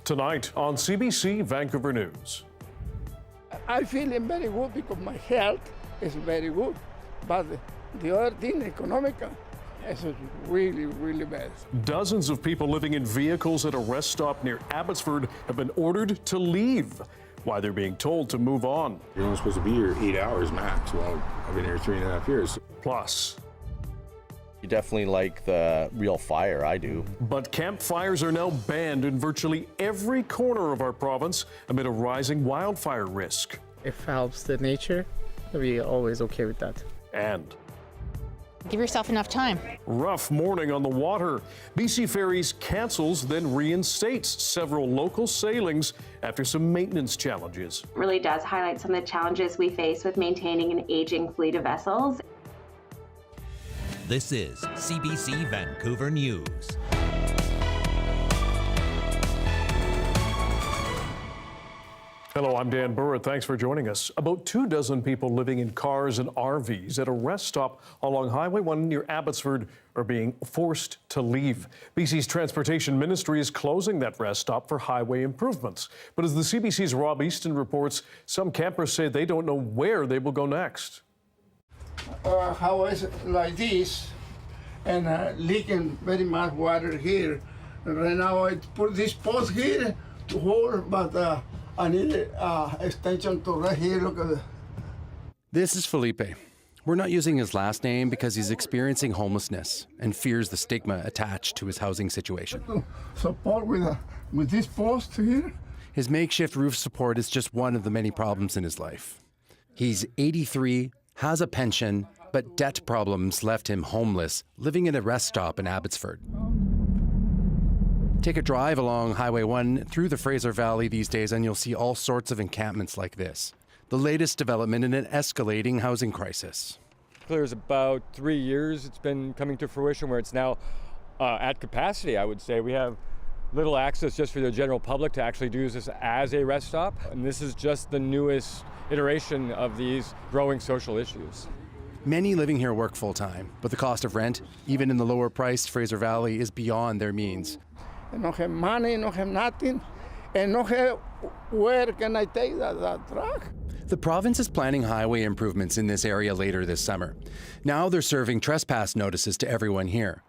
Tonight on CBC Vancouver News. I feel very good because my health is very good, but the other thing, economical, is really, really bad. Dozens of people living in vehicles at a rest stop near Abbotsford have been ordered to leave. Why they're being told to move on. You're only supposed to be here 8 hours max. Well, I've been here 3.5 years. Plus, you definitely like the real fire, I do. But campfires are now banned in virtually every corner of our province amid a rising wildfire risk. If it helps the nature, we're always okay with that. And give yourself enough time. Rough morning on the water. BC Ferries cancels, then reinstates several local sailings after some maintenance challenges. It really does highlight some of the challenges we face with maintaining an aging fleet of vessels. This is CBC Vancouver News. Hello, I'm Dan Burritt. Thanks for joining us. About 24 people living in cars and RVs at a rest stop along Highway 1 near Abbotsford are being forced to leave. BC's Transportation Ministry is closing that rest stop for highway improvements. But as the CBC's Rob Easton reports, some campers say they don't know where they will go next. How is it like this, and leaking very much water here. Right now I put this post here to hold, but I need extension to right here. Look at it. This is Felipe. We're not using his last name because he's experiencing homelessness and fears the stigma attached to his housing situation. Support with this post here. His makeshift roof support is just one of the many problems in his life. He's 83, has a pension, but debt problems left him homeless, living at a rest stop in Abbotsford. Take a drive along Highway 1 through the Fraser Valley these days and you'll see all sorts of encampments like this. The latest development in an escalating housing crisis. There's about 3 years it's been coming to fruition where it's now at capacity, I would say. We have little access just for the general public to actually use this as a rest stop. And this is just the newest iteration of these growing social issues. Many living here work full-time, but the cost of rent, even in the lower-priced Fraser Valley, is beyond their means. I don't have money, don't have nothing, and don't have where can I take that truck. The province is planning highway improvements in this area later this summer. Now they're serving trespass notices to everyone here.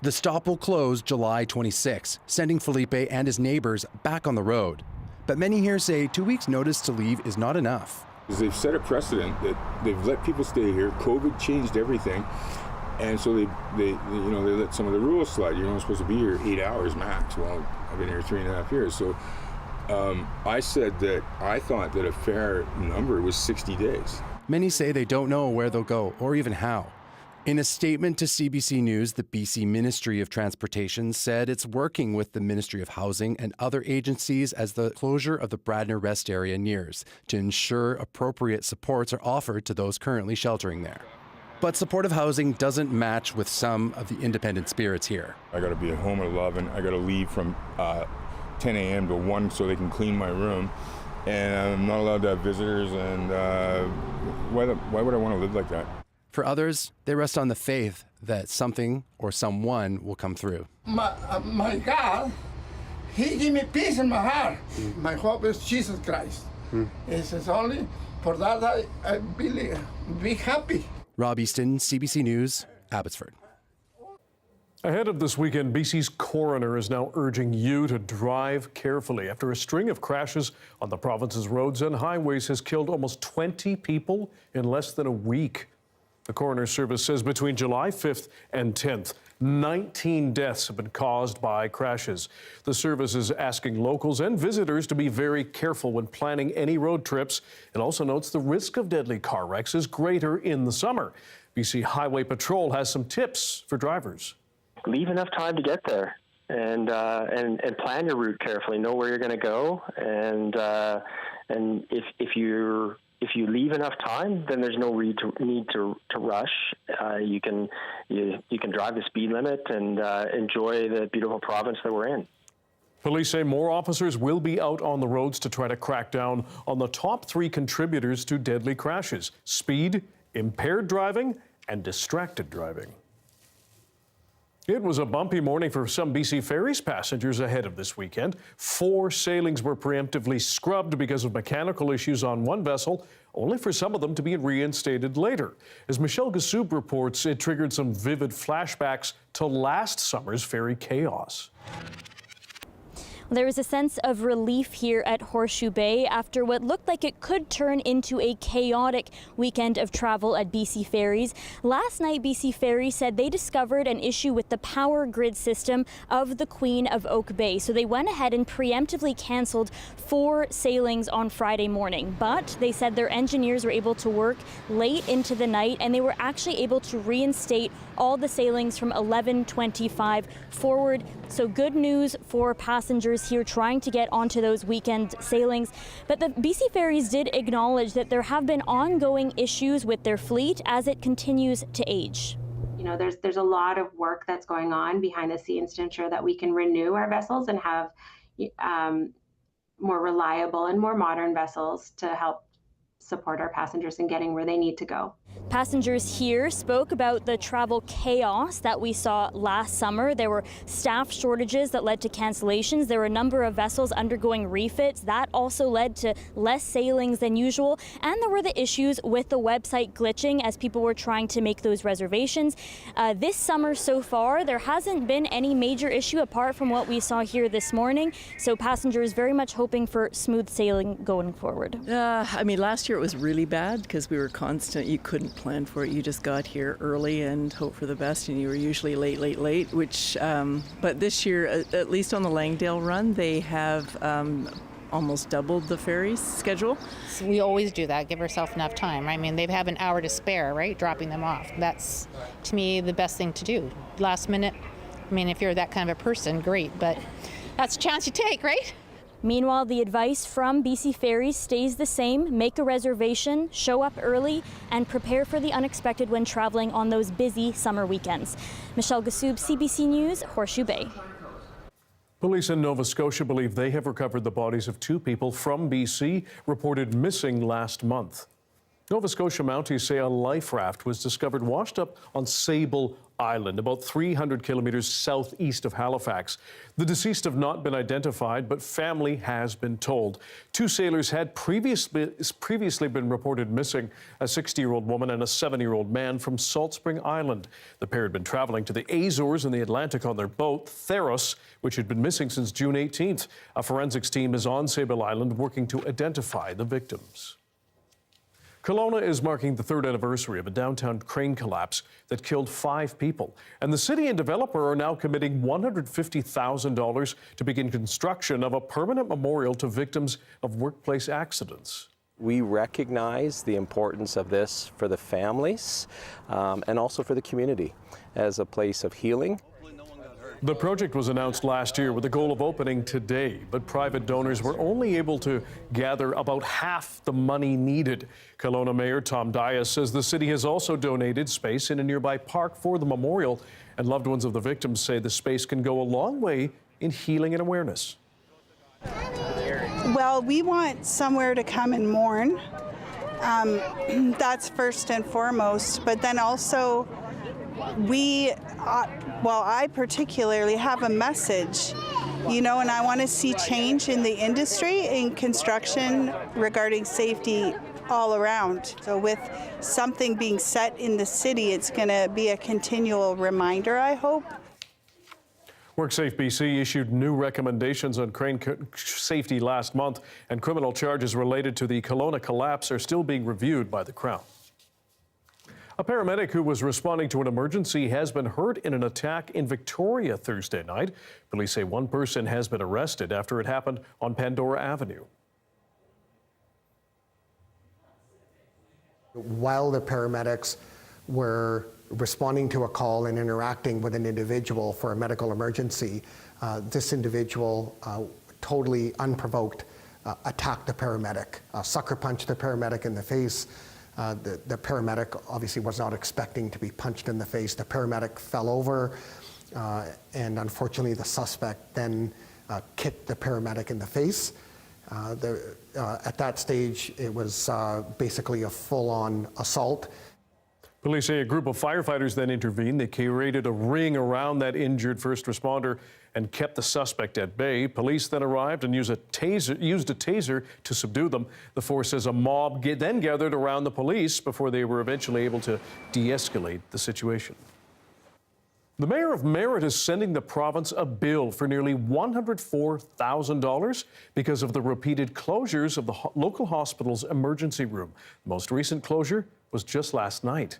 The stop will close July 26, sending Felipe and his neighbors back on the road. But many here say 2 weeks' notice to leave is not enough. They've set a precedent that they've let people stay here. COVID changed everything. And so they let some of the rules slide. You're only supposed to be here 8 hours max. Well, I've been here 3.5 years. So I said that I thought that a fair number was 60 days. Many say they don't know where they'll go or even how. In a statement to CBC News, the BC Ministry of Transportation said it's working with the Ministry of Housing and other agencies as the closure of the Bradner Rest area nears to ensure appropriate supports are offered to those currently sheltering there. But supportive housing doesn't match with some of the independent spirits here. I got to be at home at 11. I got to leave from 10 a.m. to 1 so they can clean my room. And I'm not allowed to have visitors. And why would I want to live like that? For others, they rest on the faith that something or someone will come through. My God, He gave me peace in my heart. My hope is Jesus Christ. It's only for that I really be happy. Rob Easton, CBC News, Abbotsford. Ahead of this weekend, BC's coroner is now urging you to drive carefully after a string of crashes on the province's roads and highways has killed almost 20 people in less than a week. The coroner's service says between July 5th and 10th, 19 deaths have been caused by crashes. The service is asking locals and visitors to be very careful when planning any road trips. It also notes the risk of deadly car wrecks is greater in the summer. BC Highway Patrol has some tips for drivers. Leave enough time to get there and plan your route carefully. Know where you're going to go, and if you leave enough time, then there's no need to rush. You can drive the speed limit and enjoy the beautiful province that we're in. Police say more officers will be out on the roads to try to crack down on the top 3 contributors to deadly crashes: speed, impaired driving, and distracted driving. It was a bumpy morning for some BC Ferries passengers ahead of this weekend. 4 sailings were preemptively scrubbed because of mechanical issues on one vessel, only for some of them to be reinstated later. As Michelle Gassoub reports, it triggered some vivid flashbacks to last summer's ferry chaos. There was a sense of relief here at Horseshoe Bay after what looked like it could turn into a chaotic weekend of travel at BC Ferries. Last night, BC Ferries said they discovered an issue with the power grid system of the Queen of Oak Bay. So they went ahead and preemptively canceled 4 sailings on Friday morning. But they said their engineers were able to work late into the night, and they were actually able to reinstate all the sailings from 11:25 forward. So good news for passengers here trying to get onto those weekend sailings. But the BC Ferries did acknowledge that there have been ongoing issues with their fleet as it continues to age. You know, there's a lot of work that's going on behind the scenes to ensure that we can renew our vessels and have more reliable and more modern vessels to help support our passengers in getting where they need to go. Passengers here spoke about the travel chaos that we saw last summer. There were staff shortages that led to cancellations. There were a number of vessels undergoing refits. That also led to less sailings than usual. And there were the issues with the website glitching as people were trying to make those reservations. This summer so far, there hasn't been any major issue apart from what we saw here this morning. So passengers very much hoping for smooth sailing going forward. I mean, last year it was really bad because we were constant. You couldn't plan for it. You just got here early and hope for the best, and you were usually late, which, but this year, at least on the Langdale run, they have almost doubled the ferry's schedule. So we always do that, give ourselves enough time. I mean, they have an hour to spare, right, dropping them off. That's, to me, the best thing to do. Last minute, I mean, if you're that kind of a person, great, but that's a chance you take, right? Meanwhile, the advice from BC Ferries stays the same. Make a reservation, show up early, and prepare for the unexpected when traveling on those busy summer weekends. Michelle Gassoub, CBC News, Horseshoe Bay. Police in Nova Scotia believe they have recovered the bodies of 2 people from BC reported missing last month. Nova Scotia Mounties say a life raft was discovered washed up on Sable Island, about 300 kilometers southeast of Halifax. The deceased have not been identified, but family has been told. 2 sailors had previously been reported missing, a 60-year-old woman and a 70-year-old man from Salt Spring Island. The pair had been traveling to the Azores in the Atlantic on their boat, Theros, which had been missing since June 18th. A forensics team is on Sable Island working to identify the victims. Colona is marking the 3rd anniversary of a downtown crane collapse that killed 5 people. And the city and developer are now committing $150,000 to begin construction of a permanent memorial to victims of workplace accidents. We recognize the importance of this for the families and also for the community as a place of healing. The project was announced last year with the goal of opening today, but private donors were only able to gather about half the money needed. Colona Mayor Tom Dias says the city has also donated space in a nearby park for the memorial, and loved ones of the victims say the space can go a long way in healing and awareness. Well, we want somewhere to come and mourn. That's first and foremost, but then also I particularly have a message, you know, and I want to see change in the industry, in construction, regarding safety all around. So with something being set in the city, it's going to be a continual reminder, I hope. WorkSafe BC issued new recommendations on crane safety last month, and criminal charges related to the Colona collapse are still being reviewed by the Crown. A paramedic who was responding to an emergency has been hurt in an attack in Victoria Thursday night. Police say 1 person has been arrested after it happened on Pandora Avenue. While the paramedics were responding to a call and interacting with an individual for a medical emergency, this individual, totally unprovoked, attacked the paramedic, sucker punched the paramedic in the face. The paramedic obviously was not expecting to be punched in the face. The paramedic fell over, and unfortunately the suspect then kicked the paramedic in the face. At that stage, it was basically a full-on assault. Police say a group of firefighters then intervened. They created a ring around that injured first responder and kept the suspect at bay. Police then arrived and used a taser to subdue them. The force says a mob then gathered around the police before they were eventually able to de-escalate the situation. The mayor of Meritt is sending the province a bill for nearly $104,000 because of the repeated closures of the local hospital's emergency room. The most recent closure was just last night.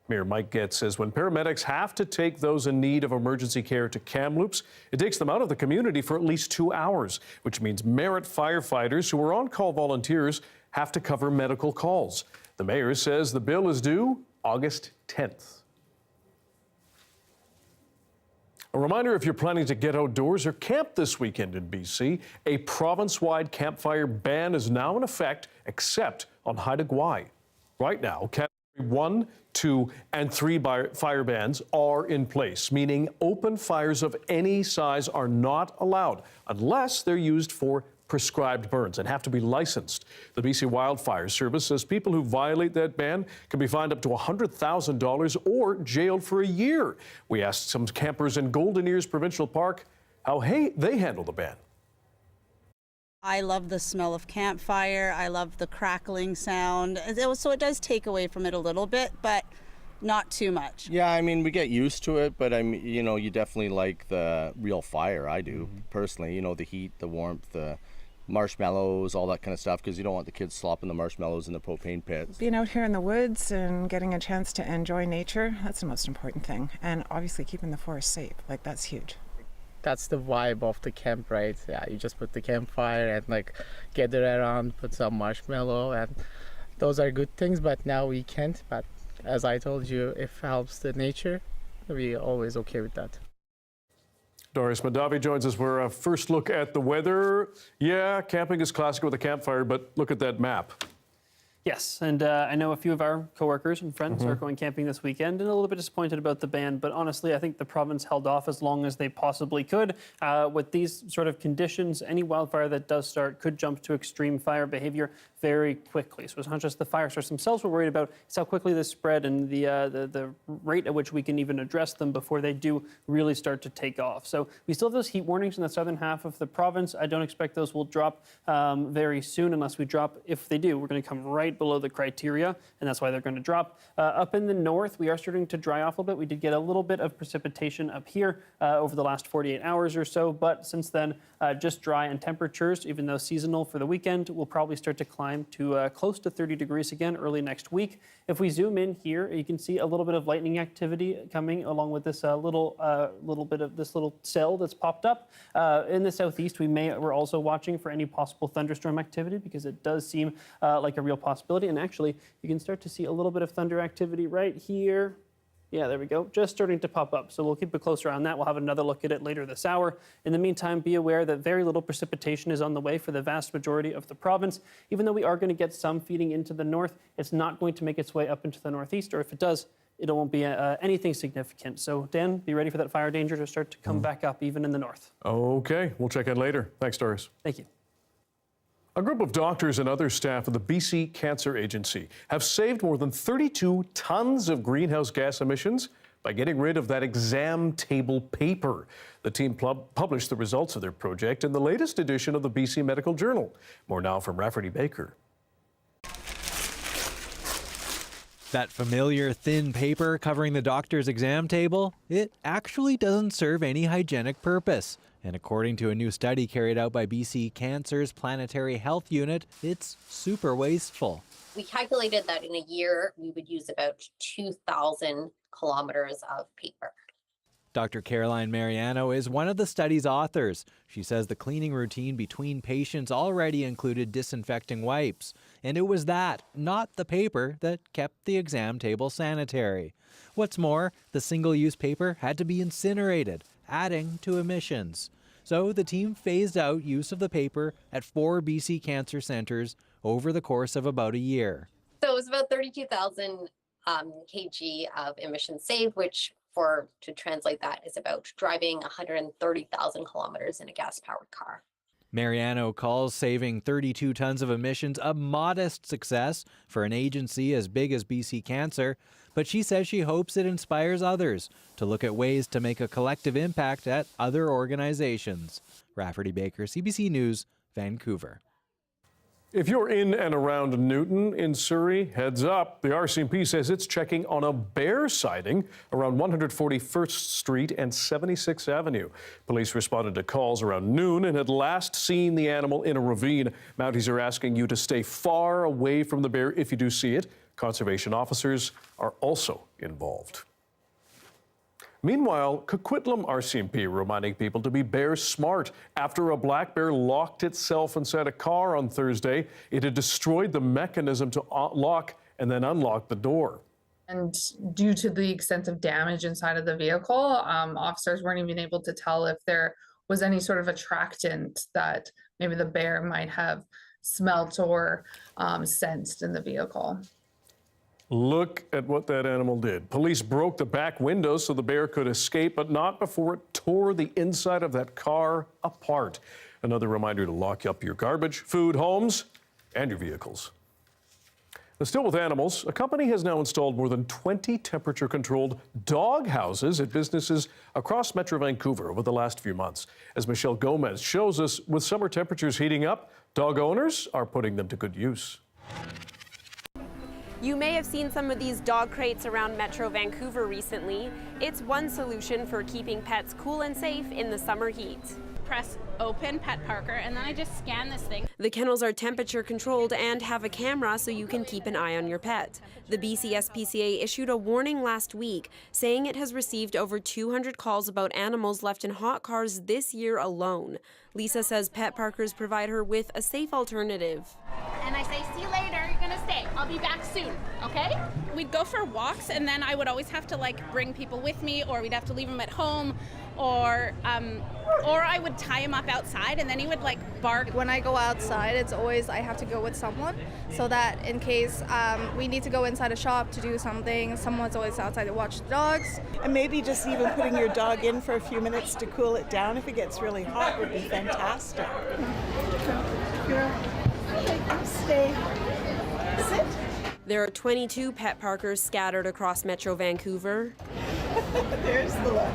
Mayor Mike Getz says when paramedics have to take those in need of emergency care to Kamloops, it takes them out of the community for at least 2 hours, which means Meritt firefighters who are on-call volunteers have to cover medical calls. The mayor says the bill is due August 10th. A reminder, if you're planning to get outdoors or camp this weekend in BC, a province-wide campfire ban is now in effect, except on Haida Gwaii. Right now, Category 1, 2, and 3 fire bans are in place, meaning open fires of any size are not allowed unless they're used for prescribed burns and have to be licensed. The BC Wildfire Service says people who violate that ban can be fined up to $100,000 or jailed for a year. We asked some campers in Golden Ears Provincial Park how they handle the ban. I love the smell of campfire. I love the crackling sound. So it does take away from it a little bit, but not too much. Yeah, I mean, we get used to it, but you definitely like the real fire. I do, personally. The heat, the warmth, the marshmallows, all that kind of stuff, because you don't want the kids slopping the marshmallows in the propane pits. Being out here in the woods and getting a chance to enjoy nature, that's the most important thing. And obviously keeping the forest safe, that's huge. That's the vibe of the camp, right? Yeah, you just put the campfire and gather around, put some marshmallow, and those are good things, but now we can't. But as I told you, if it helps the nature, we're always okay with that. Doris Madavi joins us for a first look at the weather. Yeah, camping is classic with a campfire, but look at that map. Yes, and I know a few of our coworkers and friends are going camping this weekend and a little bit disappointed about the ban, but honestly, I think the province held off as long as they possibly could. With these sort of conditions, any wildfire that does start could jump to extreme fire behavior very quickly. So it's not just the fire starts themselves we're worried about, it's how quickly this spread and the rate at which we can even address them before they do really start to take off. So we still have those heat warnings in the southern half of the province. I don't expect those will drop very soon unless we drop. If they do, we're going to come right below the criteria, and that's why they're going to drop. Up in the north, we are starting to dry off a little bit. We did get a little bit of precipitation up here over the last 48 hours or so, but since then, just dry, and temperatures, even though seasonal for the weekend, will probably start to climb to close to 30 degrees again early next week. If we zoom in here, you can see a little bit of lightning activity coming along with this little bit of this little cell that's popped up. In the southeast, we're also watching for any possible thunderstorm activity because it does seem like a real possibility. And actually, you can start to see a little bit of thunder activity right here. Yeah, there we go. Just starting to pop up. So we'll keep a closer eye on that. We'll have another look at it later this hour. In the meantime, be aware that very little precipitation is on the way for the vast majority of the province. Even though we are going to get some feeding into the north, it's not going to make its way up into the northeast, or if it does, it won't be anything significant. So Dan, be ready for that fire danger to start to come back up even in the north. Okay, we'll check in later. Thanks, Doris. Thank you. A group of doctors and other staff of the BC Cancer Agency have saved more than 32 tons of greenhouse gas emissions by getting rid of that exam table paper. The team published the results of their project in the latest edition of the BC Medical Journal. More now from Rafferty Baker. That familiar thin paper covering the doctor's exam table, it actually doesn't serve any hygienic purpose. And according to a new study carried out by BC Cancer's Planetary Health Unit, it's super wasteful. We calculated that in a year, we would use about 2,000 kilometers of paper. Dr. Caroline Mariano is one of the study's authors. She says the cleaning routine between patients already included disinfecting wipes. And it was that, not the paper, that kept the exam table sanitary. What's more, the single-use paper had to be incinerated, adding to emissions. So the team phased out use of the paper at 4 BC cancer centers over the course of about a year. So it was about 32,000 kg of emissions saved, which to translate that is about driving 130,000 kilometers in a gas-powered car. Mariano calls saving 32 tons of emissions a modest success for an agency as big as BC Cancer, but she says she hopes it inspires others to look at ways to make a collective impact at other organizations. Rafferty Baker, CBC News, Vancouver. If you're in and around Newton in Surrey, heads up. The RCMP says it's checking on a bear sighting around 141st Street and 76th Avenue. Police responded to calls around noon and had last seen the animal in a ravine. Mounties are asking you to stay far away from the bear if you do see it. Conservation officers are also involved. Meanwhile, Coquitlam RCMP reminding people to be bear smart. After a black bear locked itself inside a car on Thursday, it had destroyed the mechanism to lock and then unlock the door. And due to the extensive damage inside of the vehicle, officers weren't even able to tell if there was any sort of attractant that maybe the bear might have smelt or sensed in the vehicle. Look at what that animal did. Police broke the back windows so the bear could escape, but not before it tore the inside of that car apart. Another reminder to lock up your garbage, food, homes, and your vehicles. Now, still with animals, a company has now installed more than 20 temperature-controlled dog houses at businesses across Metro Vancouver over the last few months. As Michelle Gomez shows us, with summer temperatures heating up, dog owners are putting them to good use. You may have seen some of these dog crates around Metro Vancouver recently. It's one solution for keeping pets cool and safe in the summer heat. Press open Pet Parker and then I just scan this thing. The kennels are temperature controlled and have a camera so you can keep an eye on your pet. The BC SPCA issued a warning last week saying it has received over 200 calls about animals left in hot cars this year alone. Lisa says Pet Parkers provide her with a safe alternative. And I say, see you later, you're gonna stay. I'll be back soon, okay? We'd go for walks and then I would always have to bring people with me, or we'd have to leave them at home, or I would tie him up outside and then he would bark. When I go outside, it's always I have to go with someone so that in case we need to go inside a shop to do something, someone's always outside to watch the dogs. And maybe just even putting your dog in for a few minutes to cool it down if it gets really hot would be fantastic. Stay. Sit. There are 22 Pet Parkers scattered across Metro Vancouver. There's the look.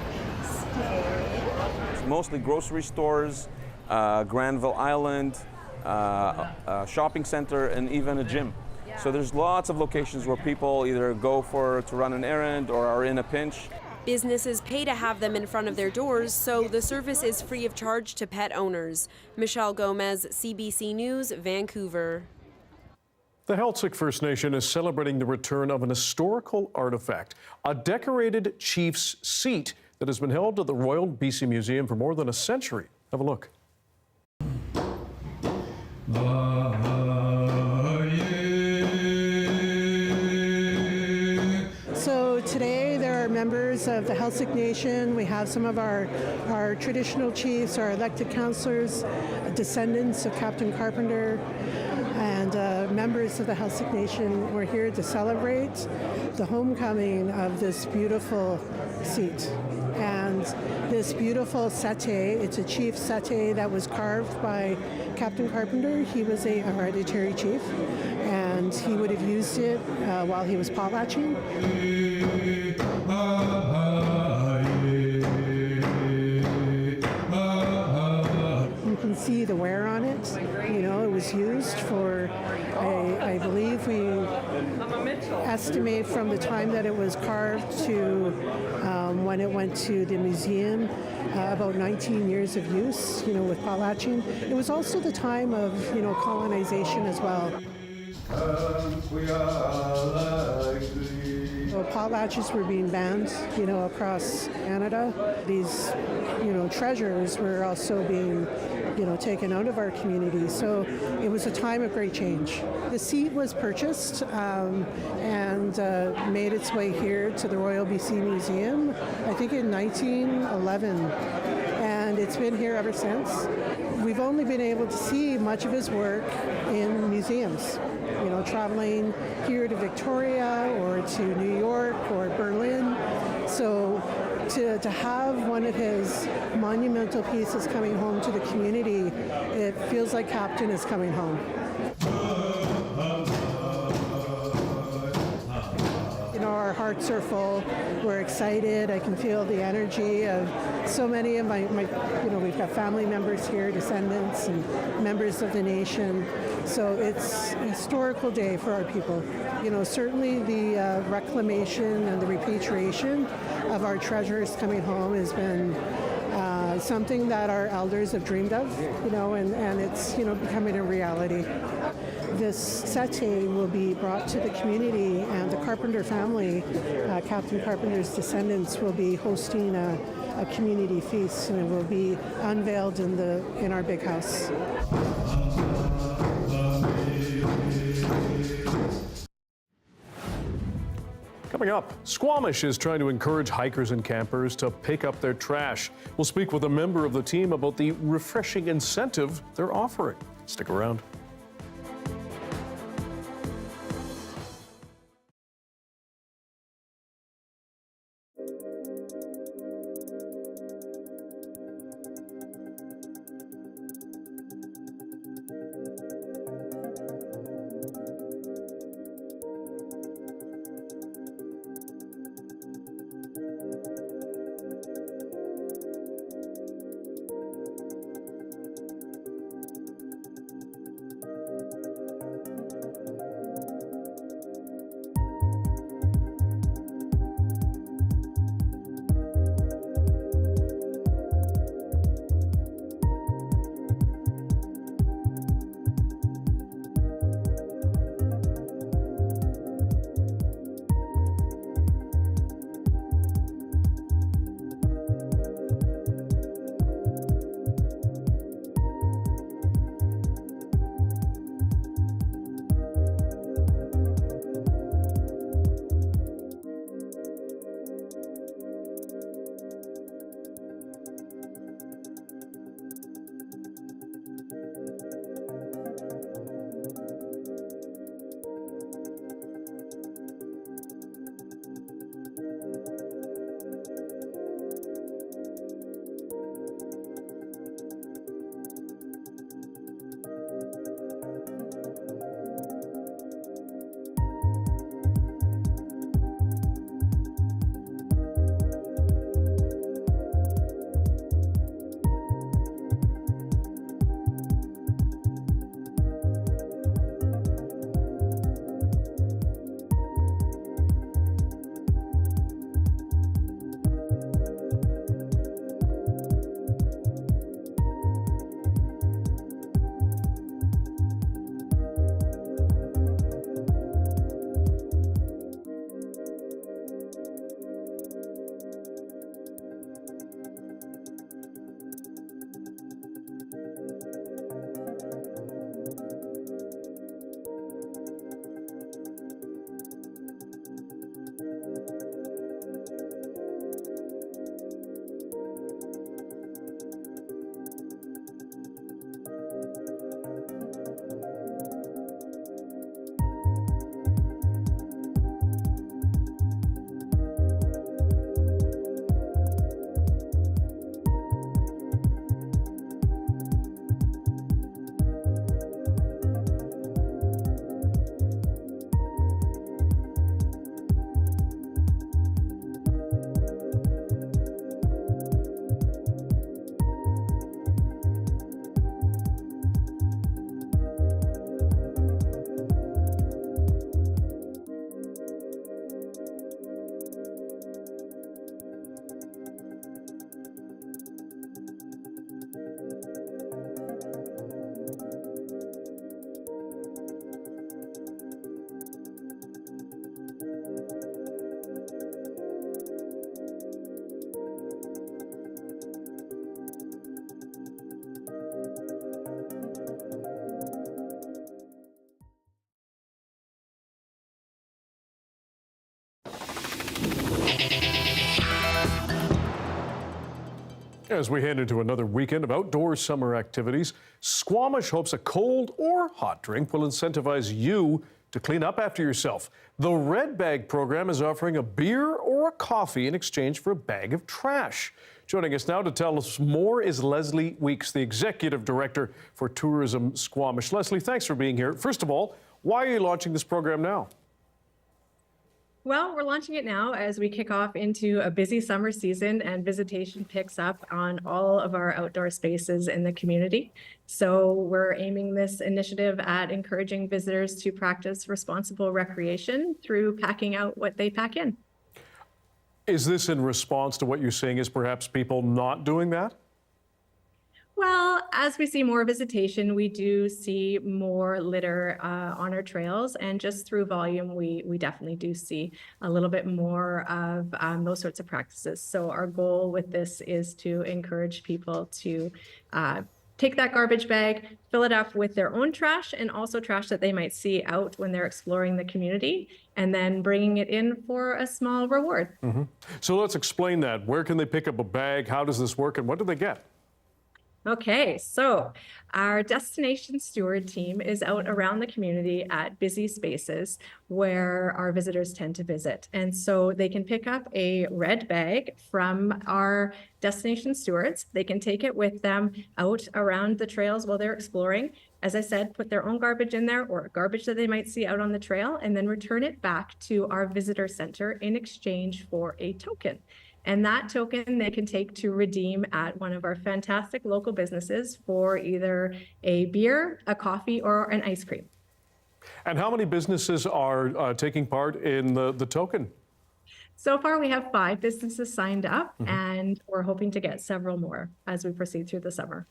Mostly grocery stores, Granville Island, shopping center, and even a gym. So there's lots of locations where people either go to run an errand or are in a pinch. Businesses pay to have them in front of their doors, so the service is free of charge to pet owners. Michelle Gomez, CBC News, Vancouver. The Heiltsuk First Nation is celebrating the return of an historical artifact, a decorated chief's seat that has been held at the Royal BC Museum for more than a century. Have a look. So today there are members of the Heiltsuk Nation. We have some of our traditional chiefs, our elected councillors, descendants of Captain Carpenter, and members of the Heiltsuk Nation. We're here to celebrate the homecoming of this beautiful seat. And this beautiful settee, it's a chief settee that was carved by Captain Carpenter. He was a hereditary chief, and he would have used it while he was potlatching. You can see the wear on it. You know, it was used for, I believe we estimate from the time that it was carved to when it went to the museum, about 19 years of use, you know, with potlatching. It was also the time of, you know, colonization as well. So potlatches were being banned, you know, across Canada. These, you know, treasures were also being, you know, taken out of our community. So it was a time of great change. The seat was purchased and made its way here to the Royal BC Museum, I think in 1911. And it's been here ever since. We've only been able to see much of his work in museums, you know, traveling here to Victoria or to New York or Berlin. So to have one of his monumental pieces coming home to the community, it feels like Captain is coming home. You know, our hearts are full. We're excited. I can feel the energy of so many of my we've got family members here, descendants and members of the nation. So it's a historical day for our people. You know, certainly the reclamation and the repatriation of our treasures coming home has been something that our elders have dreamed of, you know, and it's, you know, becoming a reality. This setting will be brought to the community, and the Carpenter family, Captain Carpenter's descendants, will be hosting a community feast, and it will be unveiled in our big house. Coming up, Squamish is trying to encourage hikers and campers to pick up their trash. We'll speak with a member of the team about the refreshing incentive they're offering. Stick around. As we head into another weekend of outdoor summer activities, Squamish hopes a cold or hot drink will incentivize you to clean up after yourself. The Red Bag Program is offering a beer or a coffee in exchange for a bag of trash. Joining us now to tell us more is Leslie Weeks, the Executive Director for Tourism Squamish. Leslie, thanks for being here. First of all, why are you launching this program now? Well, we're launching it now as we kick off into a busy summer season and visitation picks up on all of our outdoor spaces in the community. So we're aiming this initiative at encouraging visitors to practice responsible recreation through packing out what they pack in. Is this in response to what you're seeing is perhaps people not doing that? Well, as we see more visitation, we do see more litter on our trails, and just through volume, we definitely do see a little bit more of those sorts of practices. So our goal with this is to encourage people to take that garbage bag, fill it up with their own trash and also trash that they might see out when they're exploring the community, and then bringing it in for a small reward. Mm-hmm. So let's explain that. Where can they pick up a bag? How does this work? And what do they get? Okay, so our destination steward team is out around the community at busy spaces where our visitors tend to visit. And so they can pick up a red bag from our destination stewards. They can take it with them out around the trails while they're exploring. As I said, put their own garbage in there or garbage that they might see out on the trail, and then return it back to our visitor center in exchange for a token. And that token they can take to redeem at one of our fantastic local businesses for either a beer, a coffee, or an ice cream. And how many businesses are taking part in the token? So far, we have 5 businesses signed up, and we're hoping to get several more as we proceed through the summer.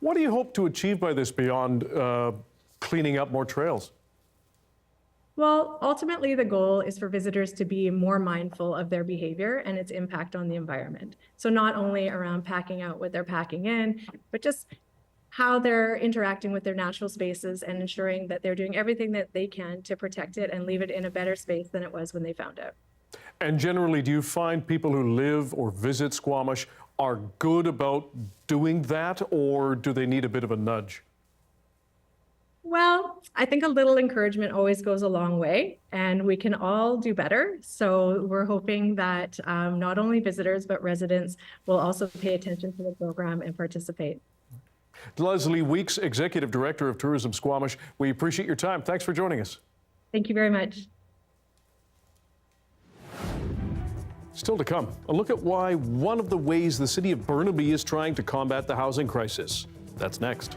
What do you hope to achieve by this beyond cleaning up more trails? Well, ultimately, the goal is for visitors to be more mindful of their behavior and its impact on the environment. So not only around packing out what they're packing in, but just how they're interacting with their natural spaces and ensuring that they're doing everything that they can to protect it and leave it in a better space than it was when they found it. And generally, do you find people who live or visit Squamish are good about doing that, or do they need a bit of a nudge? Well, I think a little encouragement always goes a long way, and we can all do better. So we're hoping that not only visitors, but residents will also pay attention to the program and participate. Leslie Weeks, Executive Director of Tourism Squamish, we appreciate your time. Thanks for joining us. Thank you very much. Still to come, a look at why one of the ways the city of Burnaby is trying to combat the housing crisis. That's next.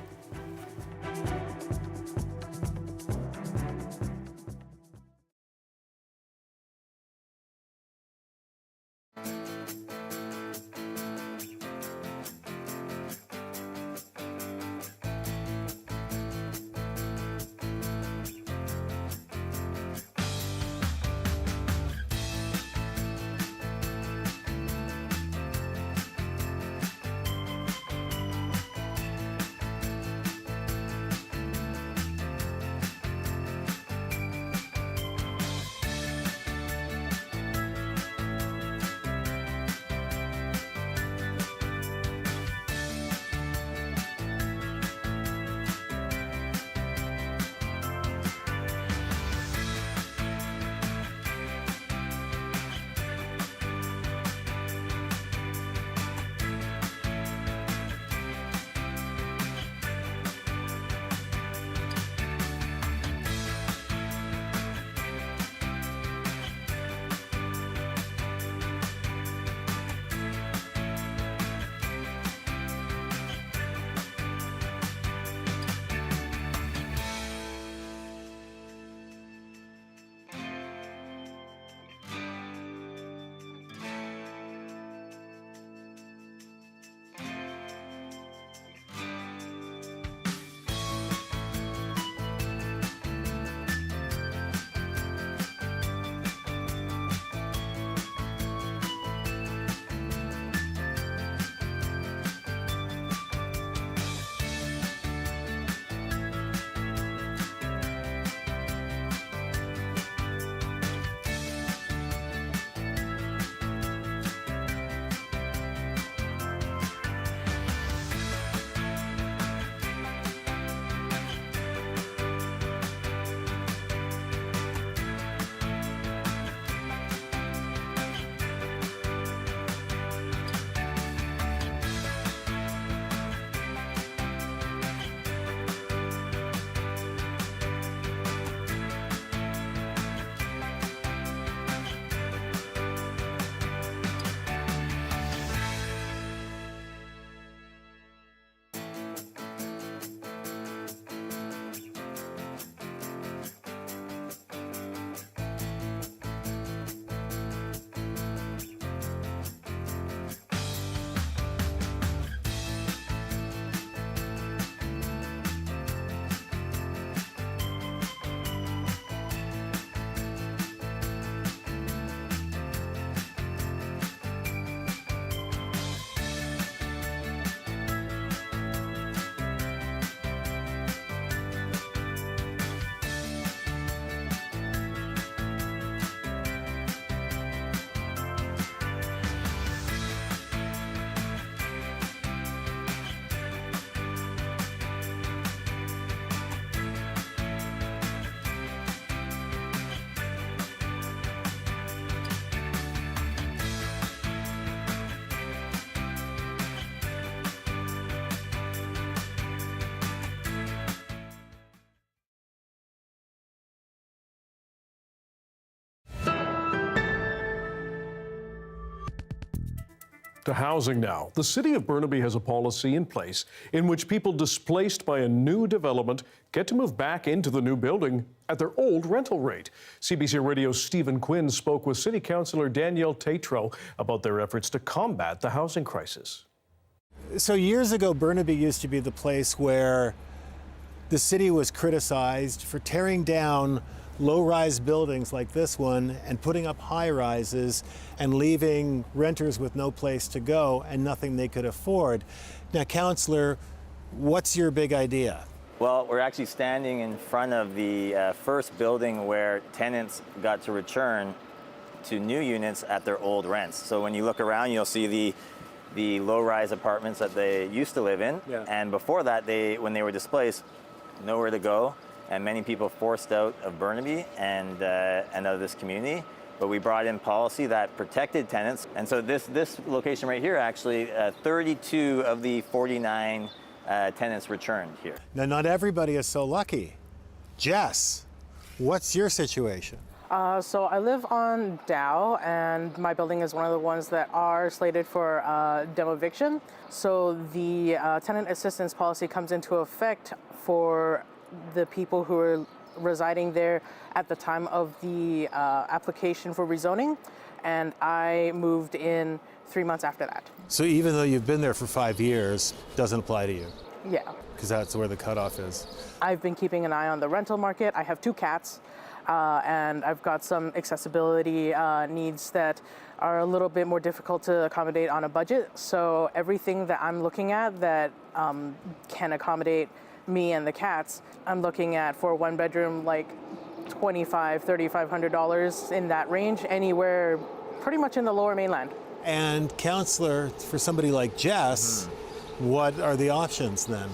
To housing now. The city of Burnaby has a policy in place in which people displaced by a new development get to move back into the new building at their old rental rate. CBC Radio's Stephen Quinn spoke with City Councillor Danielle Tatro about their efforts to combat the housing crisis. So years ago, Burnaby used to be the place where the city was criticized for tearing down low-rise buildings like this one and putting up high-rises and leaving renters with no place to go and nothing they could afford. Now, Councillor, what's your big idea? Well, we're actually standing in front of the first building where tenants got to return to new units at their old rents. So when you look around, you'll see the low-rise apartments that they used to live in. Yeah. And before that, when they were displaced, nowhere to go, and many people forced out of Burnaby and out of this community. But we brought in policy that protected tenants. And so this location right here, actually, 32 of the 49 tenants returned here. Now, not everybody is so lucky. Jess, what's your situation? So I live on Dow, and my building is one of the ones that are slated for demo eviction. So the tenant assistance policy comes into effect for the people who are residing there at the time of the application for rezoning, and I moved in 3 months after that. So even though you've been there for 5 years, doesn't apply to you? Yeah. Because that's where the cutoff is. I've been keeping an eye on the rental market. I have 2 cats, and I've got some accessibility needs that are a little bit more difficult to accommodate on a budget. So everything that I'm looking at that can accommodate me and the cats, I'm looking at for a 1-bedroom, like $2,500, $3,500 in that range, anywhere pretty much in the Lower Mainland. And Councillor, for somebody like Jess, what are the options then?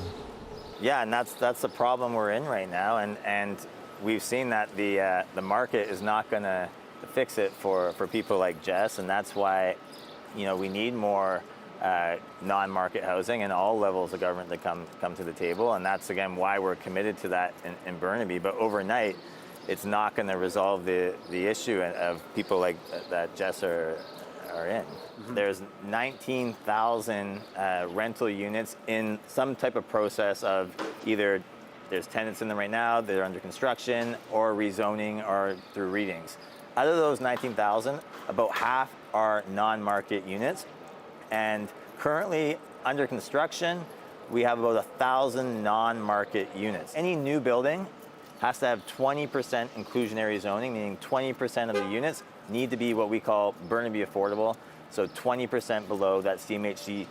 Yeah, and that's the problem we're in right now, and we've seen that the market is not going to fix it for people like Jess, and that's why, you know, we need more non-market housing and all levels of government to come to the table, and that's again why we're committed to that in Burnaby. But overnight, it's not going to resolve the issue of people like that Jess are in. Mm-hmm. There's 19,000 rental units in some type of process of either there's tenants in them right now, they're under construction, or rezoning, or through readings. Out of those 19,000, about half are non-market units. And currently under construction, we have about 1,000 non-market units. Any new building has to have 20% inclusionary zoning, meaning 20% of the units need to be what we call Burnaby affordable, so 20% below that CMHC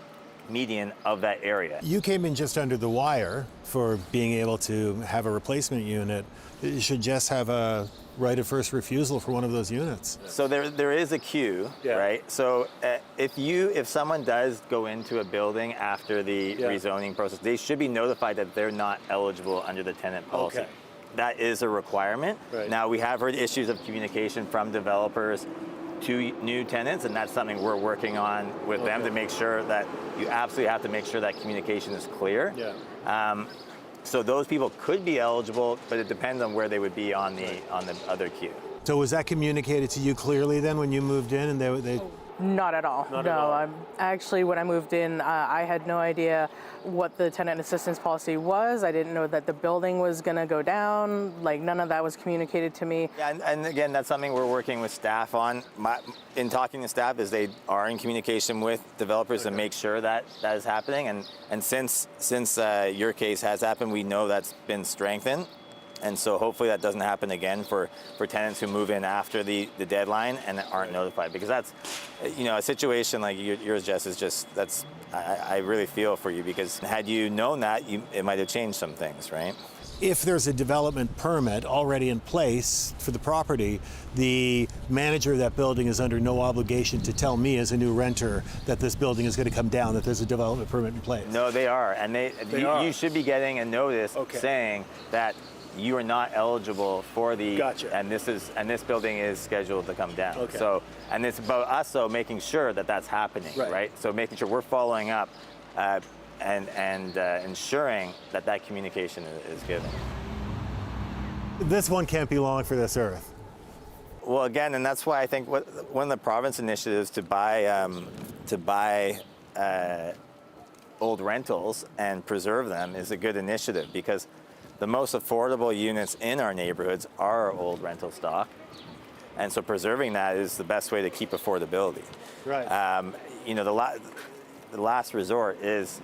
median of that area. You came in just under the wire for being able to have a replacement unit. You should just have a right of first refusal for one of those units. So there is a queue, right? So if someone does go into a building after the rezoning process, they should be notified that they're not eligible under the tenant policy. Okay. That is a requirement. Right. Now, we have heard issues of communication from developers to new tenants, and that's something we're working on with them to make sure that you absolutely have to make sure that communication is clear. Yeah. So those people could be eligible, but it depends on where they would be on the other queue. So was that communicated to you clearly then when you moved in, and they Not at all. I'm actually, when I moved in, I had no idea what the tenant assistance policy was. I didn't know that the building was going to go down. Like, none of that was communicated to me. Yeah, and again, that's something we're working with staff on. In talking to staff, is they are in communication with developers to make sure that that is happening. And since your case has happened, we know that's been strengthened. And so hopefully that doesn't happen again for tenants who move in after the deadline and aren't notified, because that's, you know, a situation like yours, Jess, is just, I really feel for you, because had you known that, it might have changed some things, right? If there's a development permit already in place for the property, the manager of that building is under no obligation to tell me as a new renter that this building is going to come down, that there's a development permit in place. No, they are. And you should be getting a notice saying that you are not eligible for the, and this building is scheduled to come down. Okay. So, and it's about us though making sure that that's happening, right? So making sure we're following up and ensuring that communication is given. This one can't be long for this earth. Well, again, and that's why I think one of the province initiatives to buy to buy old rentals and preserve them is a good initiative, because the most affordable units in our neighborhoods are our old rental stock. And so preserving that is the best way to keep affordability. Right. You know, the last resort is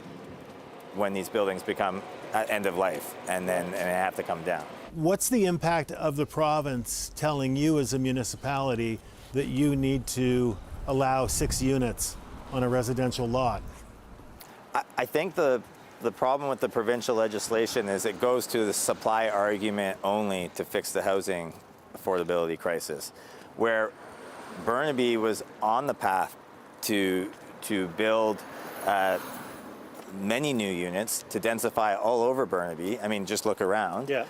when these buildings become at end of life and they have to come down. What's the impact of the province telling you as a municipality that you need to allow 6 units on a residential lot? I think the problem with the provincial legislation is it goes to the supply argument only to fix the housing affordability crisis, where Burnaby was on the path to build many new units, to densify all over Burnaby. I mean, just look around. Yeah.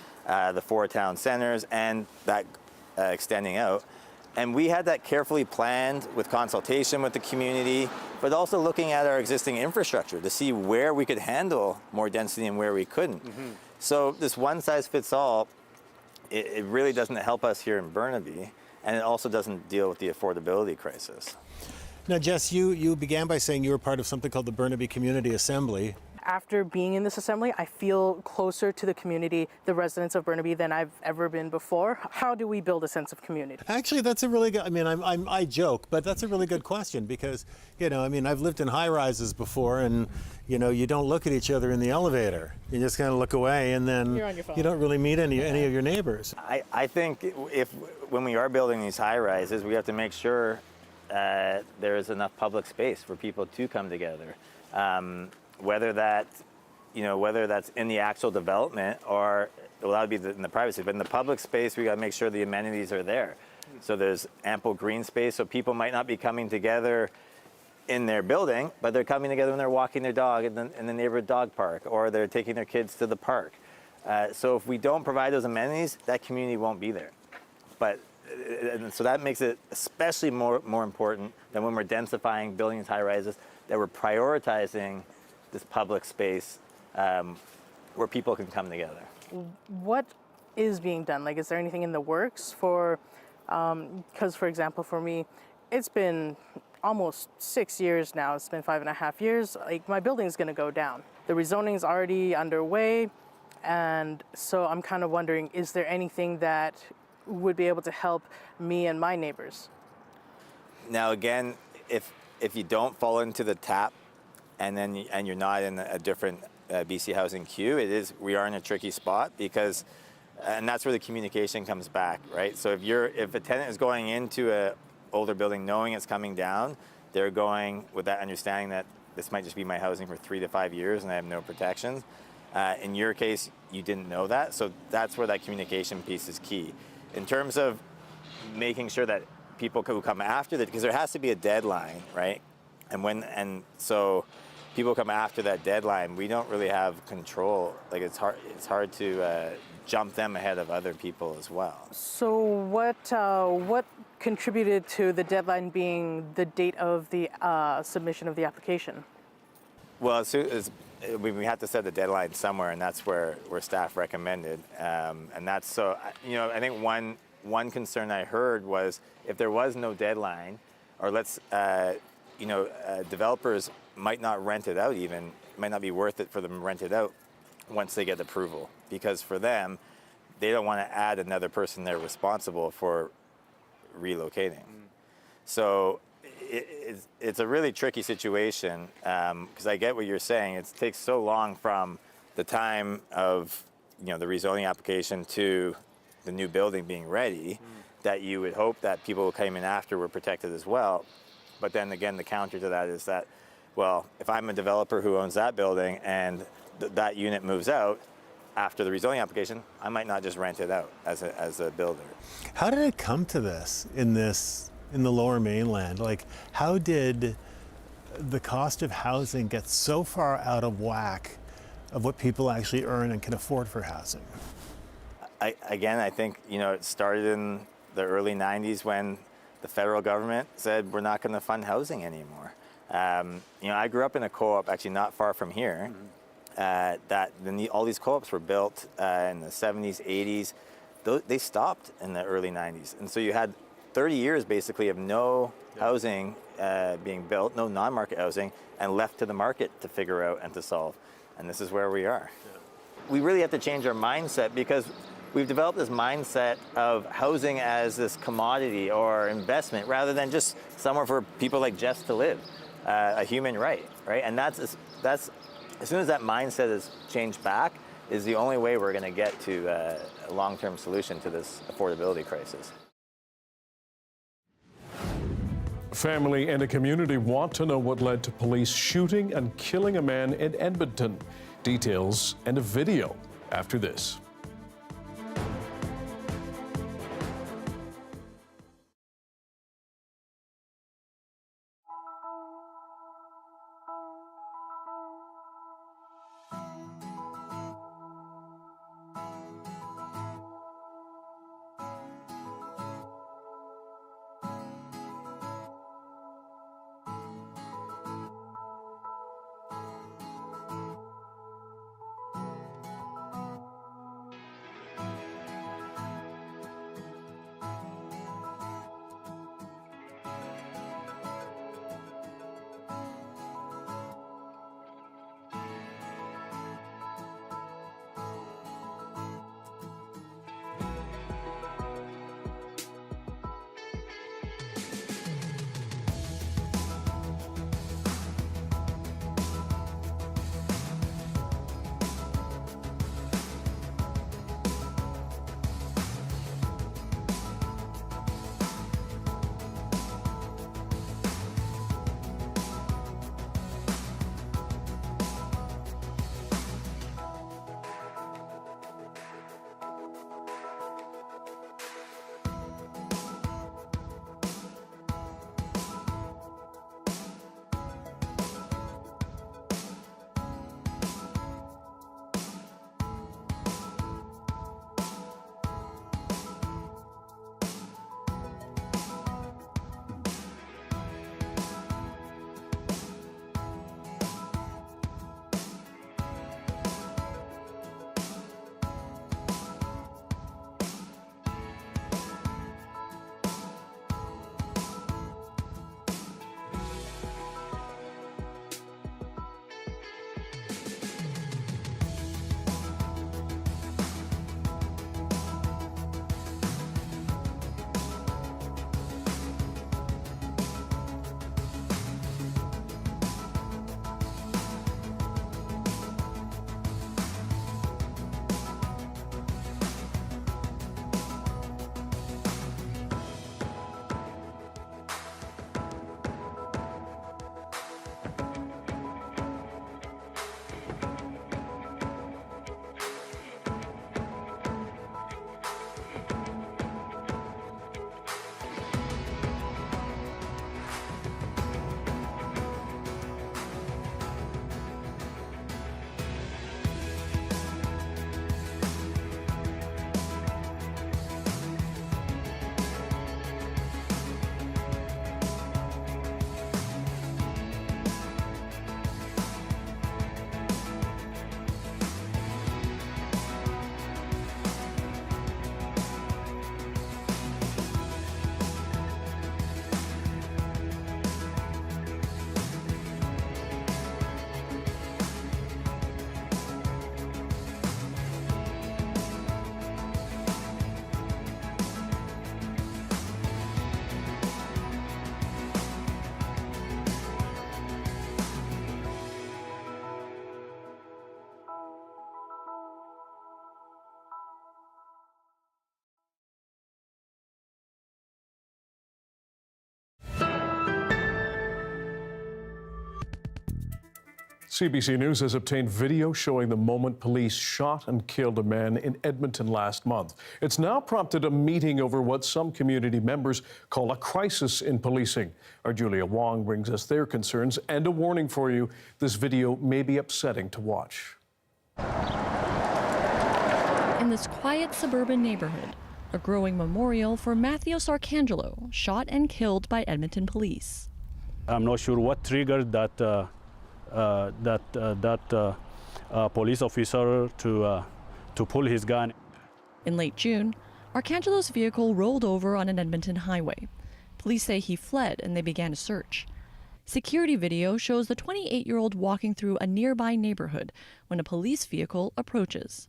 The 4 town centers and that extending out. And we had that carefully planned with consultation with the community, but also looking at our existing infrastructure to see where we could handle more density and where we couldn't. Mm-hmm. So this one size fits all, it really doesn't help us here in Burnaby, and it also doesn't deal with the affordability crisis. Now, Jess, you began by saying you were part of something called the Burnaby Community Assembly. After being in this assembly, I feel closer to the community, the residents of Burnaby, than I've ever been before. How do we build a sense of community? Actually, that's a really good, I mean, I joke, but that's a really good question, because, you know, I mean, I've lived in high rises before, and, you know, you don't look at each other in the elevator. You just kind of look away, and then You're on your phone. You don't really meet any of your neighbors. I think when we are building these high rises, we have to make sure there is enough public space for people to come together. Whether that's in the actual development or well, that would be in the privacy, but in the public space, we got to make sure the amenities are there. So there's ample green space, so people might not be coming together in their building, but they're coming together when they're walking their dog in the neighborhood dog park, or they're taking their kids to the park. So if we don't provide those amenities, that community won't be there. But and so that makes it especially more important than when we're densifying, building these high rises, that we're prioritizing this public space where people can come together. What is being done? Like, is there anything in the works for, because for example, for me, it's been almost 6 years now. It's been 5.5 years. Like, my building is going to go down. The rezoning is already underway. And so I'm kind of wondering, is there anything that would be able to help me and my neighbors? Now, again, if you don't fall into the tap, and you're not in a different BC housing queue, we are in a tricky spot, because, and that's where the communication comes back, right? So if a tenant is going into a older building knowing it's coming down, they're going with that understanding that this might just be my housing for 3 to 5 years and I have no protections. In your case, you didn't know that, so that's where that communication piece is key. In terms of making sure that people who come after that, because there has to be a deadline, right? And so people come after that deadline, we don't really have control. Like, it's hard to jump them ahead of other people as well. So what contributed to the deadline being the date of the submission of the application? Well, we had to set the deadline somewhere, and that's where staff recommended. And that's so, you know, I think one concern I heard was if there was no deadline, or developers might not rent it out even, it might not be worth it for them to rent it out once they get approval. Because for them, they don't want to add another person there responsible for relocating. So it's a really tricky situation, because I get what you're saying. It takes so long from the time of the rezoning application to the new building being ready that you would hope that people who came in after were protected as well. But then again, the counter to that is that, well, if I'm a developer who owns that building and that unit moves out after the rezoning application, I might not just rent it out as a builder. How did it come to this in the Lower Mainland? Like, how did the cost of housing get so far out of whack of what people actually earn and can afford for housing? I think, it started in the early 90s when the federal government said we're not going to fund housing anymore. I grew up in a co-op actually not far from here. All these co-ops were built in the 70s, 80s. They stopped in the early 90s. And so you had 30 years basically of no housing being built, no non-market housing, and left to the market to figure out and to solve. And this is where we are. We really have to change our mindset because we've developed this mindset of housing as this commodity or investment rather than just somewhere for people like Jess to live, a human right? And that's as soon as that mindset is changed back, is the only way we're going to get to a long-term solution to this affordability crisis. Family and a community want to know what led to police shooting and killing a man in Edmonton. Details and a video after this. CBC News has obtained video showing the moment police shot and killed a man in Edmonton last month. It's now prompted a meeting over what some community members call a crisis in policing. Our Julia Wong brings us their concerns and a warning for you. This video may be upsetting to watch. In this quiet suburban neighborhood, a growing memorial for Matthews Arcangelo, shot and killed by Edmonton police. I'm not sure what triggered that police officer to pull his gun. In late June, Arcangelo's vehicle rolled over on an Edmonton highway. Police say he fled and they began a search. Security video shows the 28-year-old walking through a nearby neighborhood when a police vehicle approaches.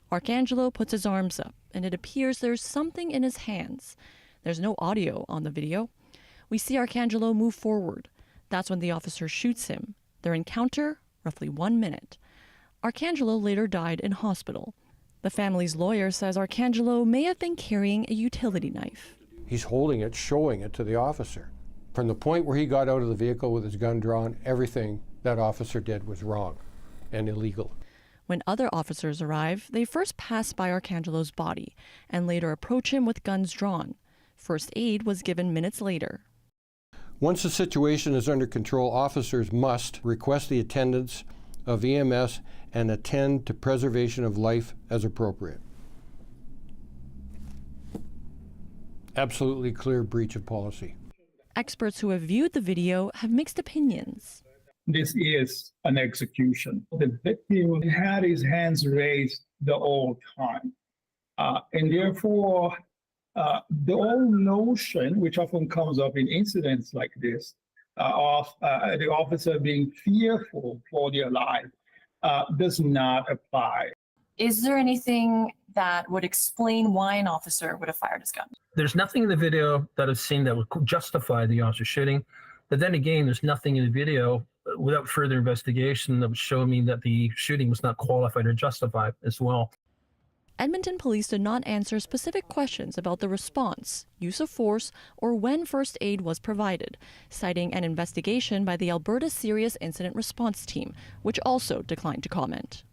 Arcangelo puts his arms up, and it appears there's something in his hands. There's no audio on the video. We see Arcangelo move forward. That's when the officer shoots him. Their encounter, roughly 1 minute. Arcangelo later died in hospital. The family's lawyer says Arcangelo may have been carrying a utility knife. He's holding it, showing it to the officer. From the point where he got out of the vehicle with his gun drawn, everything that officer did was wrong and illegal. When other officers arrive, they first pass by Arcangelo's body and later approach him with guns drawn. First aid was given minutes later. Once the situation is under control, officers must request the attendance of EMS and attend to preservation of life as appropriate. Absolutely clear breach of policy. Experts who have viewed the video have mixed opinions. This is an execution. The victim had his hands raised the whole time. And therefore, the whole notion, which often comes up in incidents like this, of the officer being fearful for their life, does not apply. Is there anything that would explain why an officer would have fired his gun? There's nothing in the video that I've seen that would justify the officer shooting. But then again, there's nothing in the video without further investigation that would show me that the shooting was not qualified or justified as well. Edmonton police did not answer specific questions about the response, use of force, or when first aid was provided, citing an investigation by the Alberta Serious Incident Response Team, which also declined to comment.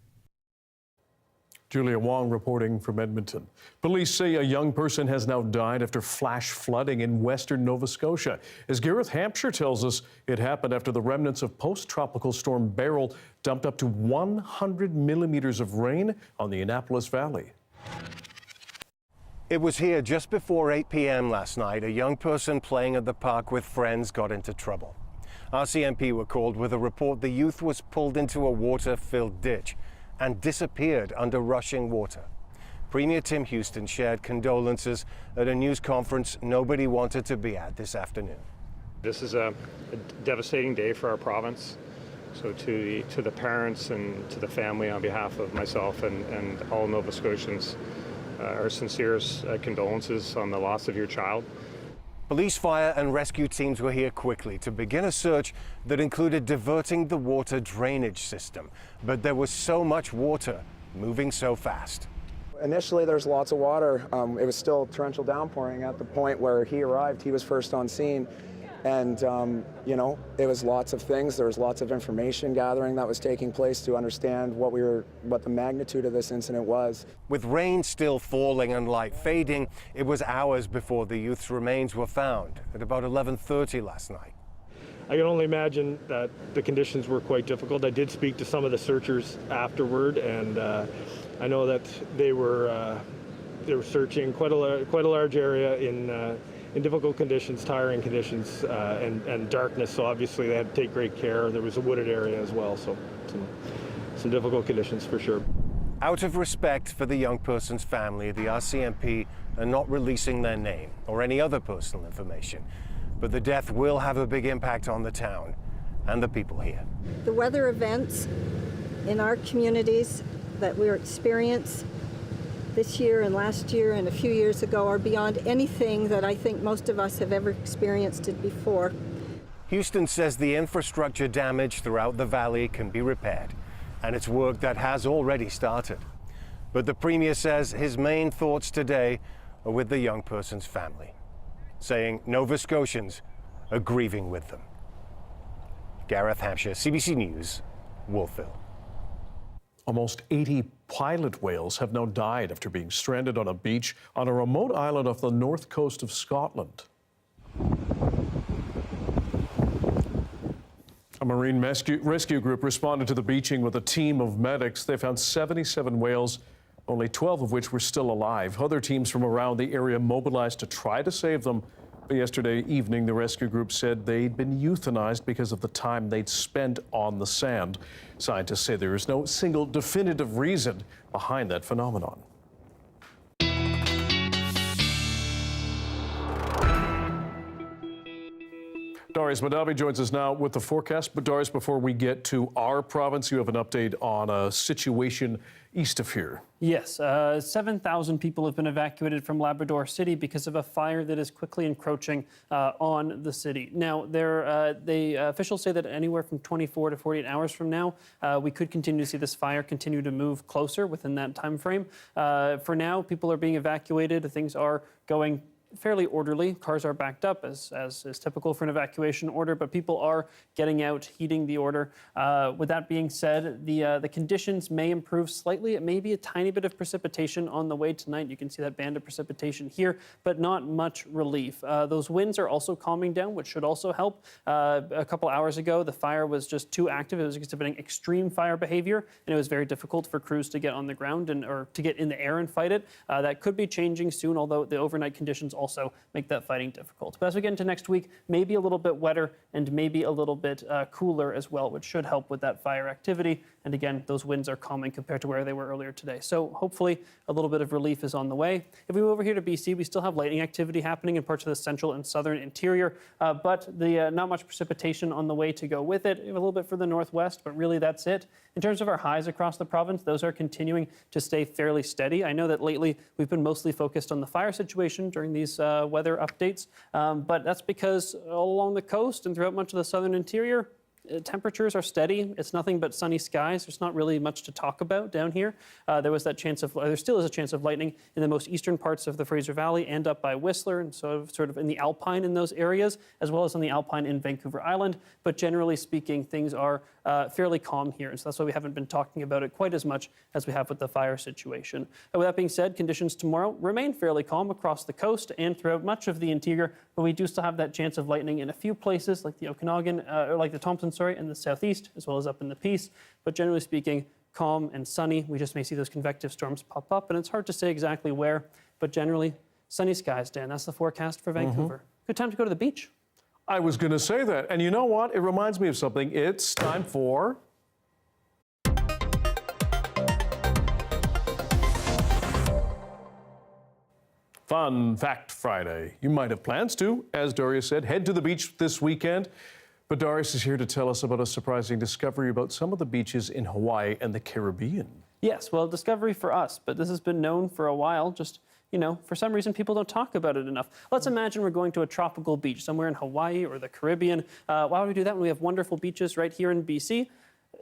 Julia Wong reporting from Edmonton. Police say a young person has now died after flash flooding in western Nova Scotia. As Gareth Hampshire tells us, it happened after the remnants of post-tropical storm Beryl dumped up to 100 millimeters of rain on the Annapolis Valley. It was here just before 8 p.m. last night. A young person playing at the park with friends got into trouble. RCMP were called with a report the youth was pulled into a water-filled ditch and disappeared under rushing water. Premier Tim Houston shared condolences at a news conference nobody wanted to be at this afternoon. This is a devastating day for our province. So to the parents and to the family, on behalf of myself and all Nova Scotians, our sincerest condolences on the loss of your child. Police, fire and rescue teams were here quickly to begin a search that included diverting the water drainage system. But there was so much water moving so fast. Initially, there's lots of water. It was still torrential downpouring at the point where he arrived. He was first on scene. And, you know, it was lots of things. There was lots of information gathering that was taking place to understand what the magnitude of this incident was. With rain still falling and light fading, it was hours before the youth's remains were found at about 11:30 last night. I can only imagine that the conditions were quite difficult. I did speak to some of the searchers afterward, and I know that they were searching quite a large area in difficult conditions, tiring conditions, and darkness. So obviously they had to take great care. There was a wooded area as well, so some difficult conditions for sure. Out of respect for the young person's family, the RCMP are not releasing their name or any other personal information. But the death will have a big impact on the town and the people here. The weather events in our communities that we're experiencing this year and last year and a few years ago are beyond anything that I think most of us have ever experienced it before. Houston says the infrastructure damage throughout the valley can be repaired, and it's work that has already started. But the Premier says his main thoughts today are with the young person's family, saying Nova Scotians are grieving with them. Gareth Hampshire, CBC News, Wolfville. Almost 80 pilot whales have now died after being stranded on a beach on a remote island off the north coast of Scotland. A marine rescue group responded to the beaching with a team of medics. They found 77 whales, only 12 of which were still alive. Other teams from around the area mobilized to try to save them. But yesterday evening, the rescue group said they'd been euthanized because of the time they'd spent on the sand. Scientists say there is no single definitive reason behind that phenomenon. Darius Madavi joins us now with the forecast. But Darius, before we get to our province, you have an update on a situation east of here. Yes, 7,000 people have been evacuated from Labrador City because of a fire that is quickly encroaching on the city. Now, officials say that anywhere from 24 to 48 hours from now, we could continue to see this fire continue to move closer within that time frame. For now, people are being evacuated. Things are going fairly orderly. Cars are backed up, as is typical for an evacuation order, but people are getting out, heeding the order. With that being said, the conditions may improve slightly. It may be a tiny bit of precipitation on the way tonight. You can see that band of precipitation here, but not much relief. Those winds are also calming down, which should also help. A couple hours ago, the fire was just too active. It was exhibiting extreme fire behavior, and it was very difficult for crews to get on the ground or to get in the air and fight it. That could be changing soon, although the overnight conditions also make that fighting difficult. But as we get into next week, maybe a little bit wetter and maybe a little bit cooler as well, which should help with that fire activity. And again, those winds are calming compared to where they were earlier today. So hopefully a little bit of relief is on the way. If we move over here to BC, we still have lightning activity happening in parts of the central and southern interior, but not much precipitation on the way to go with it. A little bit for the northwest, but really that's it. In terms of our highs across the province, those are continuing to stay fairly steady. I know that lately we've been mostly focused on the fire situation during these weather updates, but that's because all along the coast and throughout much of the southern interior, temperatures are steady. It's nothing but sunny skies. There's not really much to talk about down here. There still is a chance of lightning in the most eastern parts of the Fraser Valley and up by Whistler, and sort of in the Alpine in those areas, as well as on the Alpine in Vancouver Island. But generally speaking, things are fairly calm here, and so that's why we haven't been talking about it quite as much as we have with the fire situation. With that being said, conditions tomorrow remain fairly calm across the coast and throughout much of the interior, but we do still have that chance of lightning in a few places like the Okanagan, or like the Thompson, in the southeast, as well as up in the Peace. But generally speaking, calm and sunny. We just may see those convective storms pop up, and it's hard to say exactly where, but generally sunny skies, Dan. That's the forecast for Vancouver. Good time to go to the beach. I was going to say that. And you know what? It reminds me of something. It's time for... Fun Fact Friday. You might have plans to, as Darius said, head to the beach this weekend. But Darius is here to tell us about a surprising discovery about some of the beaches in Hawaii and the Caribbean. Yes, well, discovery for us, but this has been known for a while. Just, for some reason, people don't talk about it enough. Let's imagine we're going to a tropical beach somewhere in Hawaii or the Caribbean. Why would we do that when we have wonderful beaches right here in BC?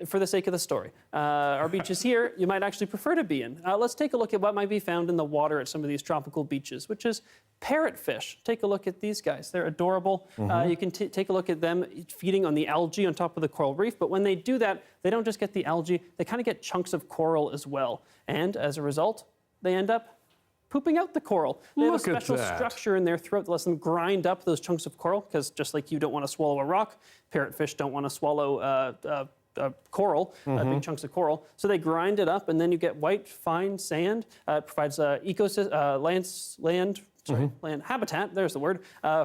For the sake of the story. Our beaches here, you might actually prefer to be in. Let's take a look at what might be found in the water at some of these tropical beaches, which is parrotfish. Take a look at these guys. They're adorable. You can take a look at them feeding on the algae on top of the coral reef, but when they do that, they don't just get the algae, they kind of get chunks of coral as well. And as a result, they end up pooping out the coral. They have a special structure in their throat that lets them grind up those chunks of coral, because just like you don't want to swallow a rock, parrotfish don't want to swallow coral, big chunks of coral. So they grind it up, and then you get white, fine sand. It provides land habitat, there's the word,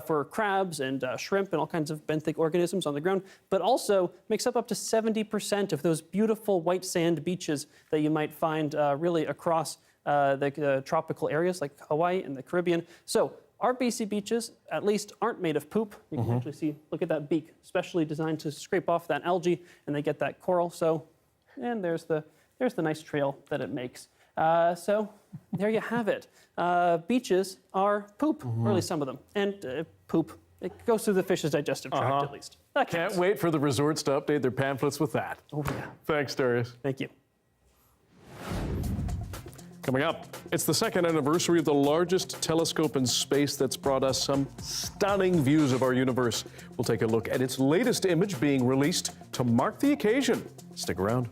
for crabs and shrimp and all kinds of benthic organisms on the ground, but also makes up to 70% of those beautiful white sand beaches that you might find really across the tropical areas like Hawaii and the Caribbean. So our BC beaches, at least, aren't made of poop. You can actually see, look at that beak, specially designed to scrape off that algae, and they get that coral. So, and there's the nice trail that it makes. So there you have it. Beaches are poop, or at least some of them. And poop, it goes through the fish's digestive tract at least. Can't wait for the resorts to update their pamphlets with that. Oh, yeah. Thanks, Darius. Thank you. Coming up, it's the second anniversary of the largest telescope in space that's brought us some stunning views of our universe. We'll take a look at its latest image being released to mark the occasion. Stick around.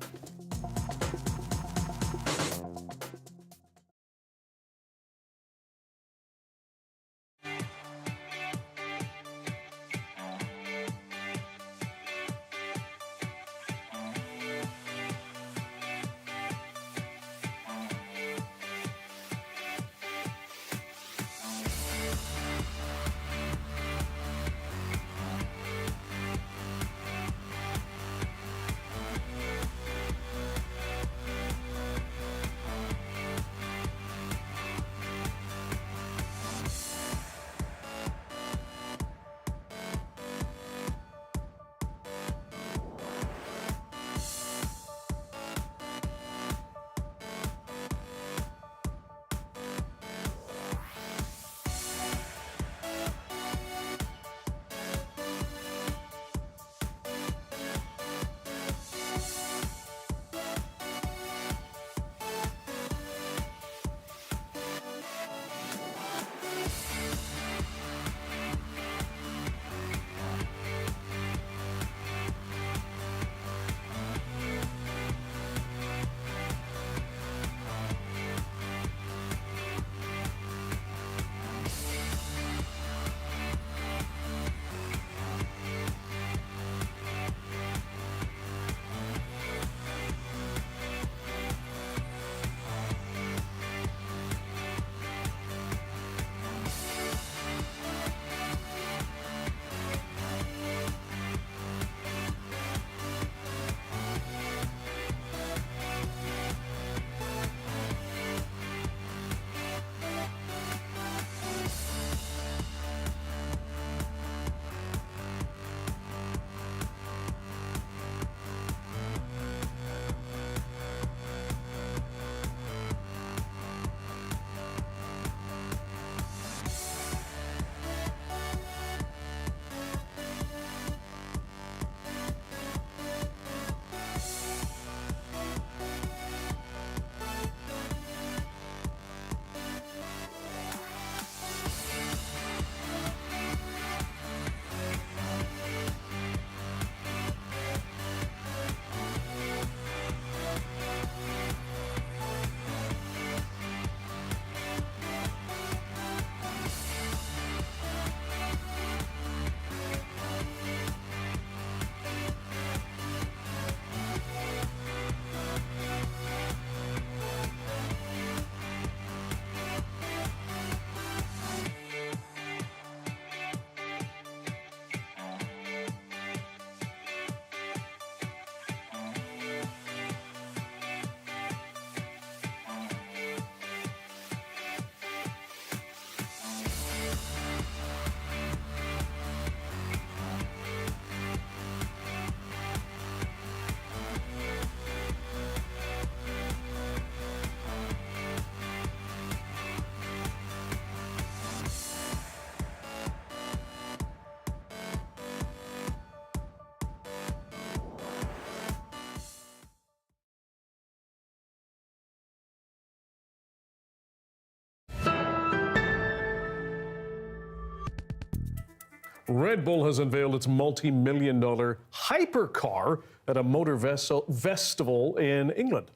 Red Bull has unveiled its multi-million-dollar hypercar at a motor festival in England.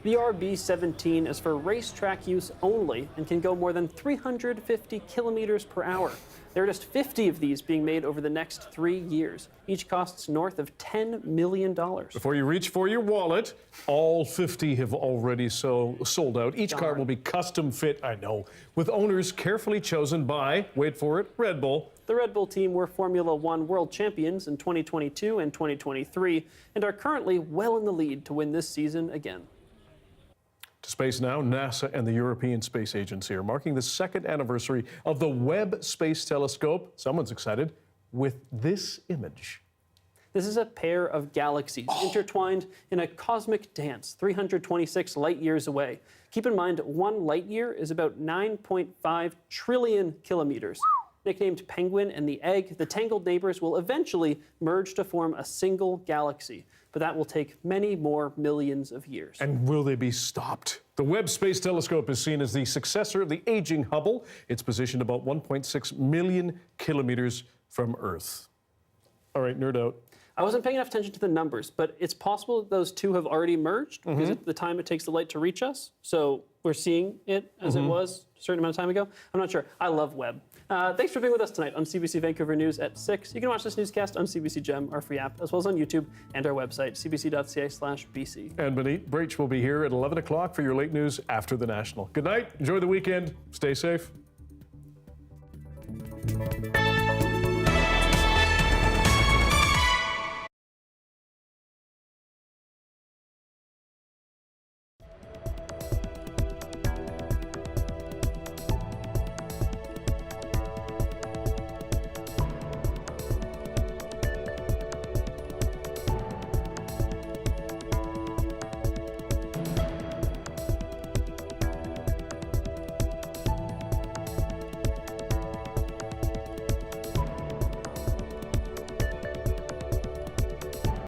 The RB17 is for racetrack use only and can go more than 350 kilometers per hour. There are just 50 of these being made over the next 3 years. Each costs north of $10 million. Before you reach for your wallet, all 50 have already sold out. Each car will be custom fit, I know, with owners carefully chosen by, wait for it, Red Bull. The Red Bull team were Formula One world champions in 2022 and 2023 and are currently well in the lead to win this season again. To space now, NASA and the European Space Agency are marking the second anniversary of the Webb Space Telescope. Someone's excited with this image. This is a pair of galaxies intertwined in a cosmic dance 326 light years away. Keep in mind, 1 light year is about 9.5 trillion kilometers. Nicknamed Penguin and the Egg, the tangled neighbors will eventually merge to form a single galaxy. But that will take many more millions of years. And will they be stopped? The Webb Space Telescope is seen as the successor of the aging Hubble. It's positioned about 1.6 million kilometers from Earth. All right, nerd out. I wasn't paying enough attention to the numbers, but it's possible that those two have already merged because of the time it takes the light to reach us. So we're seeing it as it was a certain amount of time ago. I'm not sure. I love Webb. Thanks for being with us tonight on CBC Vancouver News at 6. You can watch this newscast on CBC Gem, our free app, as well as on YouTube and our website, cbc.ca/BC. And Benit Breach will be here at 11 o'clock for your late news after the National. Good night. Enjoy the weekend. Stay safe.